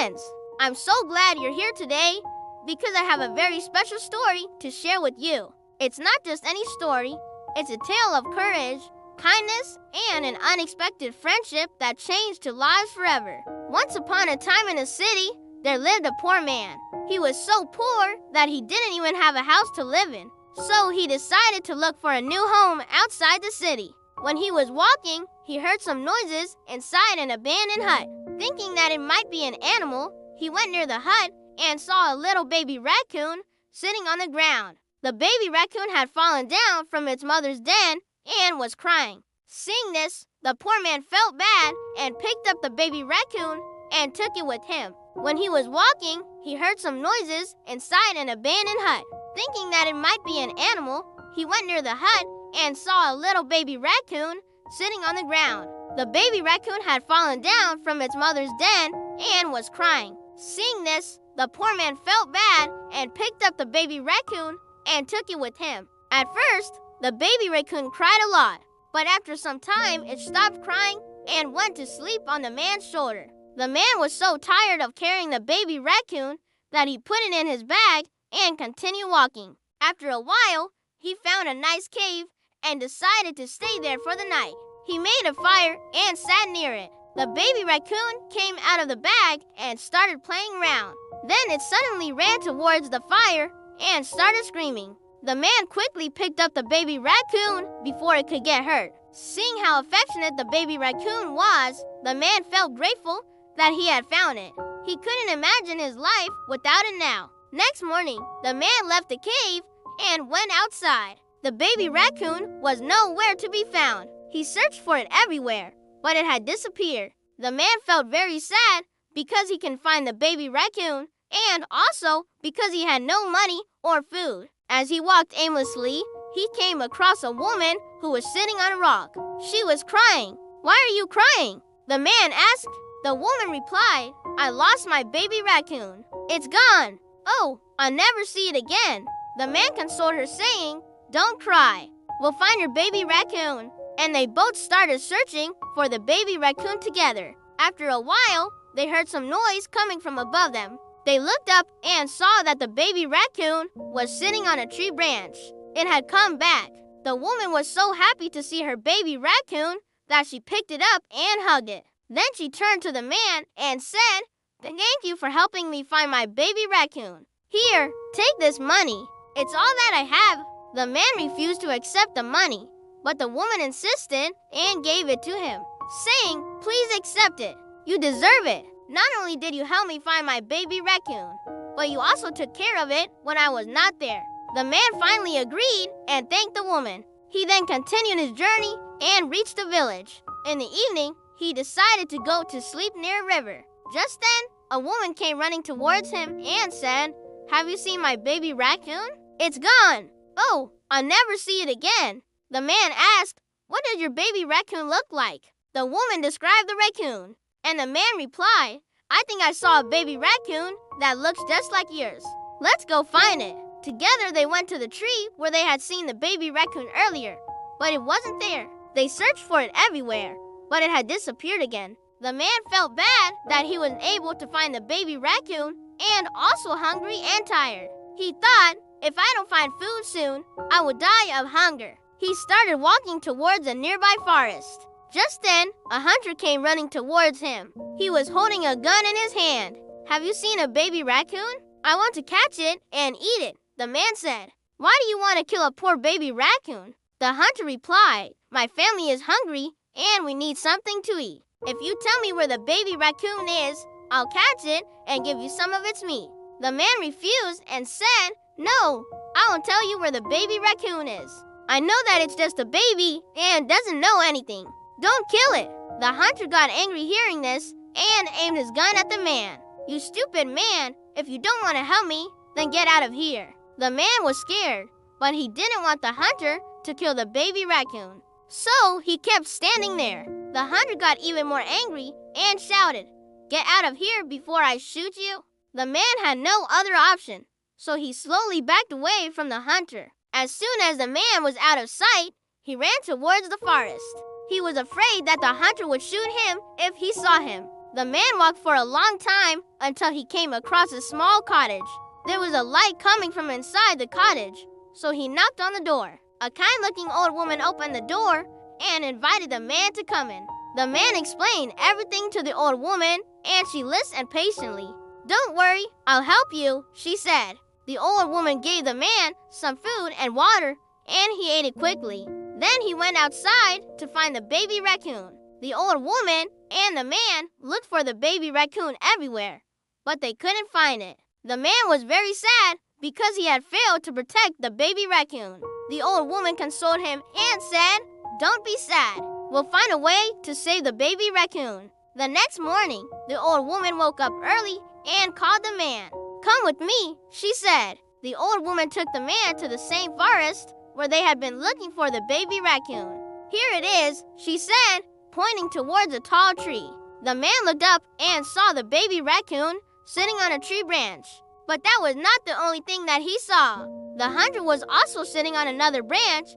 friends! I'm so glad you're here today because I have a very special story to share with you. It's not just any story, it's a tale of courage, kindness, and an unexpected friendship that changed two lives forever. Once upon a time in a city, there lived a poor man. He was so poor that he didn't even have a house to live in. So he decided to look for a new home outside the city. When he was walking, he heard some noises inside an abandoned hut. Thinking that it might be an animal, he went near the hut and saw a little baby raccoon sitting on the ground. The baby raccoon had fallen down from its mother's den and was crying. Seeing this, the poor man felt bad and picked up the baby raccoon and took it with him. When he was walking, he heard some noises inside an abandoned hut. Thinking that it might be an animal, he went near the hut and saw a little baby raccoon sitting on the ground. The baby raccoon had fallen down from its mother's den and was crying. Seeing this, the poor man felt bad and picked up the baby raccoon and took it with him. At first, the baby raccoon cried a lot, but after some time, it stopped crying and went to sleep on the man's shoulder. The man was so tired of carrying the baby raccoon that he put it in his bag and continued walking. After a while, he found a nice cave and decided to stay there for the night. He made a fire and sat near it. The baby raccoon came out of the bag and started playing around. Then it suddenly ran towards the fire and started screaming. The man quickly picked up the baby raccoon before it could get hurt. Seeing how affectionate the baby raccoon was, the man felt grateful that he had found it. He couldn't imagine his life without it now. Next morning, the man left the cave and went outside. The baby raccoon was nowhere to be found. He searched for it everywhere, but it had disappeared. The man felt very sad because he couldn't find the baby raccoon and also because he had no money or food. As he walked aimlessly, he came across a woman who was sitting on a rock. She was crying. "Why are you crying?" the man asked. The woman replied, "I lost my baby raccoon. It's gone. Oh, I'll never see it again." The man consoled her saying, "Don't cry. We'll find your baby raccoon." And they both started searching for the baby raccoon together. After a while, they heard some noise coming from above them. They looked up and saw that the baby raccoon was sitting on a tree branch. It had come back. The woman was so happy to see her baby raccoon that she picked it up and hugged it. Then she turned to the man and said, "Thank you for helping me find my baby raccoon. Here, take this money. It's all that I have." The man refused to accept the money, but the woman insisted and gave it to him, saying, "Please accept it. You deserve it. Not only did you help me find my baby raccoon, but you also took care of it when I was not there." The man finally agreed and thanked the woman. He then continued his journey and reached the village. In the evening, he decided to go to sleep near a river. Just then, a woman came running towards him and said, "Have you seen my baby raccoon? It's gone. Oh, I'll never see it again." The man asked, "What does your baby raccoon look like?" The woman described the raccoon, and the man replied, "I think I saw a baby raccoon that looks just like yours. Let's go find it." Together they went to the tree where they had seen the baby raccoon earlier, but it wasn't there. They searched for it everywhere, but it had disappeared again. The man felt bad that he wasn't able to find the baby raccoon and also hungry and tired. He thought, if I don't find food soon, I will die of hunger. He started walking towards a nearby forest. Just then, a hunter came running towards him. He was holding a gun in his hand. "Have you seen a baby raccoon? I want to catch it and eat it," the man said. "Why do you want to kill a poor baby raccoon?" The hunter replied, "My family is hungry and we need something to eat. If you tell me where the baby raccoon is, I'll catch it and give you some of its meat." The man refused and said, "No, I won't tell you where the baby raccoon is. I know that it's just a baby and doesn't know anything. Don't kill it." The hunter got angry hearing this and aimed his gun at the man. "You stupid man, if you don't want to help me, then get out of here." The man was scared, but he didn't want the hunter to kill the baby raccoon. So he kept standing there. The hunter got even more angry and shouted, "Get out of here before I shoot you." The man had no other option, so he slowly backed away from the hunter. As soon as the man was out of sight, he ran towards the forest. He was afraid that the hunter would shoot him if he saw him. The man walked for a long time until he came across a small cottage. There was a light coming from inside the cottage, so he knocked on the door. A kind-looking old woman opened the door and invited the man to come in. The man explained everything to the old woman, and she listened patiently. "Don't worry, I'll help you," she said. The old woman gave the man some food and water, and he ate it quickly. Then he went outside to find the baby raccoon. The old woman and the man looked for the baby raccoon everywhere, but they couldn't find it. The man was very sad because he had failed to protect the baby raccoon. The old woman consoled him and said, "Don't be sad. We'll find a way to save the baby raccoon." The next morning, the old woman woke up early and called the man. "Come with me," she said. The old woman took the man to the same forest where they had been looking for the baby raccoon. "Here it is," she said, pointing towards a tall tree. The man looked up and saw the baby raccoon sitting on a tree branch. But that was not the only thing that he saw. The hunter was also sitting on another branch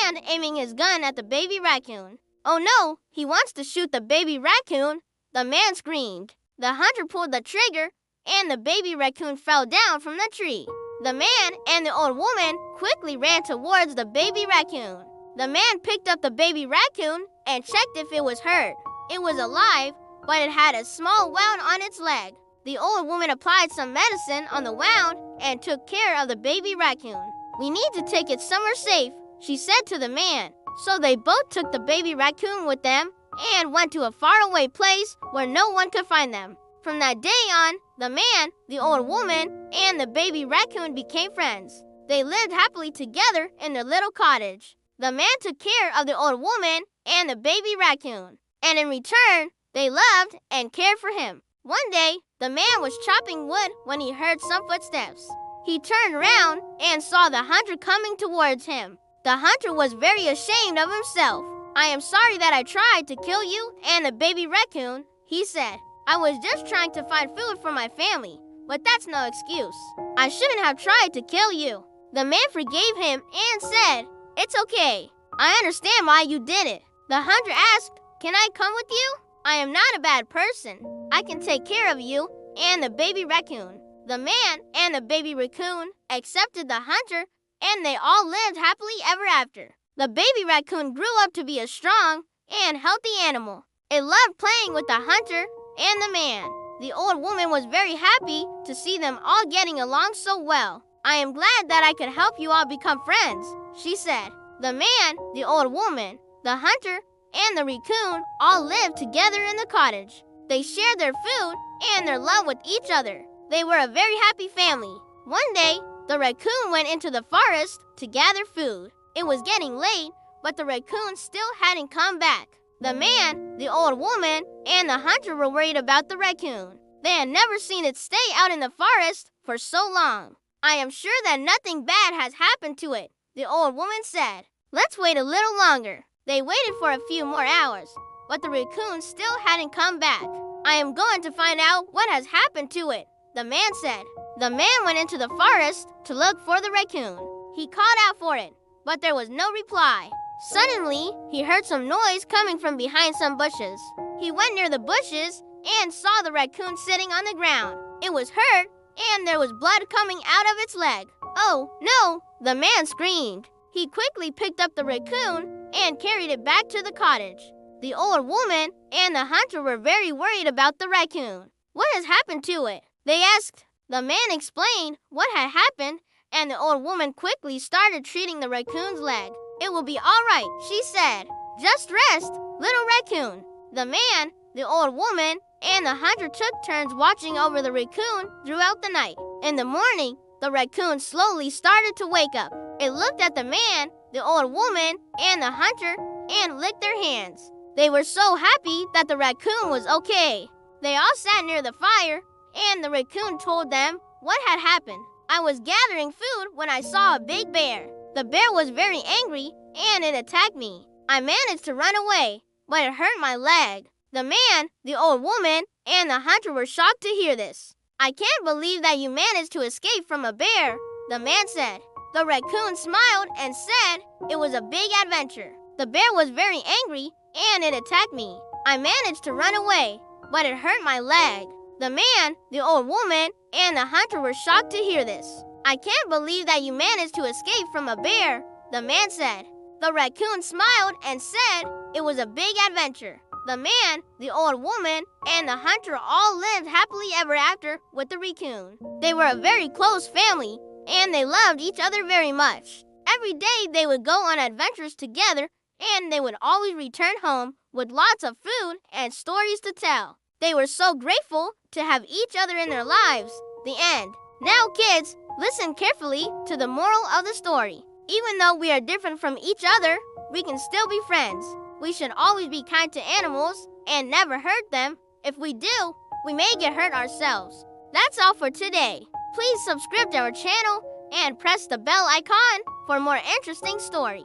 and aiming his gun at the baby raccoon. "Oh no, he wants to shoot the baby raccoon," the man screamed. The hunter pulled the trigger and the baby raccoon fell down from the tree. The man and the old woman quickly ran towards the baby raccoon. The man picked up the baby raccoon and checked if it was hurt. It was alive, but it had a small wound on its leg. The old woman applied some medicine on the wound and took care of the baby raccoon. "We need to take it somewhere safe," she said to the man. So they both took the baby raccoon with them and went to a faraway place where no one could find them. From that day on, the man, the old woman, and the baby raccoon became friends. They lived happily together in their little cottage. The man took care of the old woman and the baby raccoon, and in return, they loved and cared for him. One day, the man was chopping wood when he heard some footsteps. He turned around and saw the hunter coming towards him. The hunter was very ashamed of himself. "I am sorry that I tried to kill you and the baby raccoon," he said. "I was just trying to find food for my family, but that's no excuse. I shouldn't have tried to kill you." The man forgave him and said, "It's okay. I understand why you did it." The hunter asked, "Can I come with you? I am not a bad person. I can take care of you and the baby raccoon." The man and the baby raccoon accepted the hunter, and they all lived happily ever after. The baby raccoon grew up to be a strong and healthy animal. It loved playing with the hunter and the man. The old woman was very happy to see them all getting along so well. "I am glad that I could help you all become friends," she said. The man, the old woman, the hunter, and the raccoon all lived together in the cottage. They shared their food and their love with each other. They were a very happy family. One day, the raccoon went into the forest to gather food. It was getting late, but the raccoon still hadn't come back. The man, the old woman, and the hunter were worried about the raccoon. They had never seen it stay out in the forest for so long. "I am sure that nothing bad has happened to it," the old woman said. "Let's wait a little longer." They waited for a few more hours, but the raccoon still hadn't come back. "I am going to find out what has happened to it," the man said. The man went into the forest to look for the raccoon. He called out for it, but there was no reply. Suddenly, he heard some noise coming from behind some bushes. He went near the bushes and saw the raccoon sitting on the ground. It was hurt, and there was blood coming out of its leg. "Oh, no!" the man screamed. He quickly picked up the raccoon and carried it back to the cottage. The old woman and the hunter were very worried about the raccoon. "What has happened to it?" they asked. The man explained what had happened, and the old woman quickly started treating the raccoon's leg. "It will be all right," she said. "Just rest, little raccoon." The man, the old woman, and the hunter took turns watching over the raccoon throughout the night. In the morning, the raccoon slowly started to wake up. It looked at the man, the old woman, and the hunter, and licked their hands. They were so happy that the raccoon was okay. They all sat near the fire, and the raccoon told them what had happened. "I was gathering food when I saw a big bear. The bear was very angry, and it attacked me. I managed to run away, but it hurt my leg." The man, the old woman, and the hunter were shocked to hear this. "I can't believe that you managed to escape from a bear," the man said. The raccoon smiled and said it was a big adventure. "The bear was very angry, and it attacked me. I managed to run away, but it hurt my leg. The man, the old woman, and the hunter were shocked to hear this. I can't believe that you managed to escape from a bear, the man said. The raccoon smiled and said it was a big adventure. The man, the old woman, and the hunter all lived happily ever after with the raccoon. They were a very close family, and they loved each other very much. Every day they would go on adventures together, and they would always return home with lots of food and stories to tell. They were so grateful to have each other in their lives. The end. Now, kids, listen carefully to the moral of the story. Even though we are different from each other, we can still be friends. We should always be kind to animals and never hurt them. If we do, we may get hurt ourselves. That's all for today. Please subscribe to our channel and press the bell icon for more interesting story.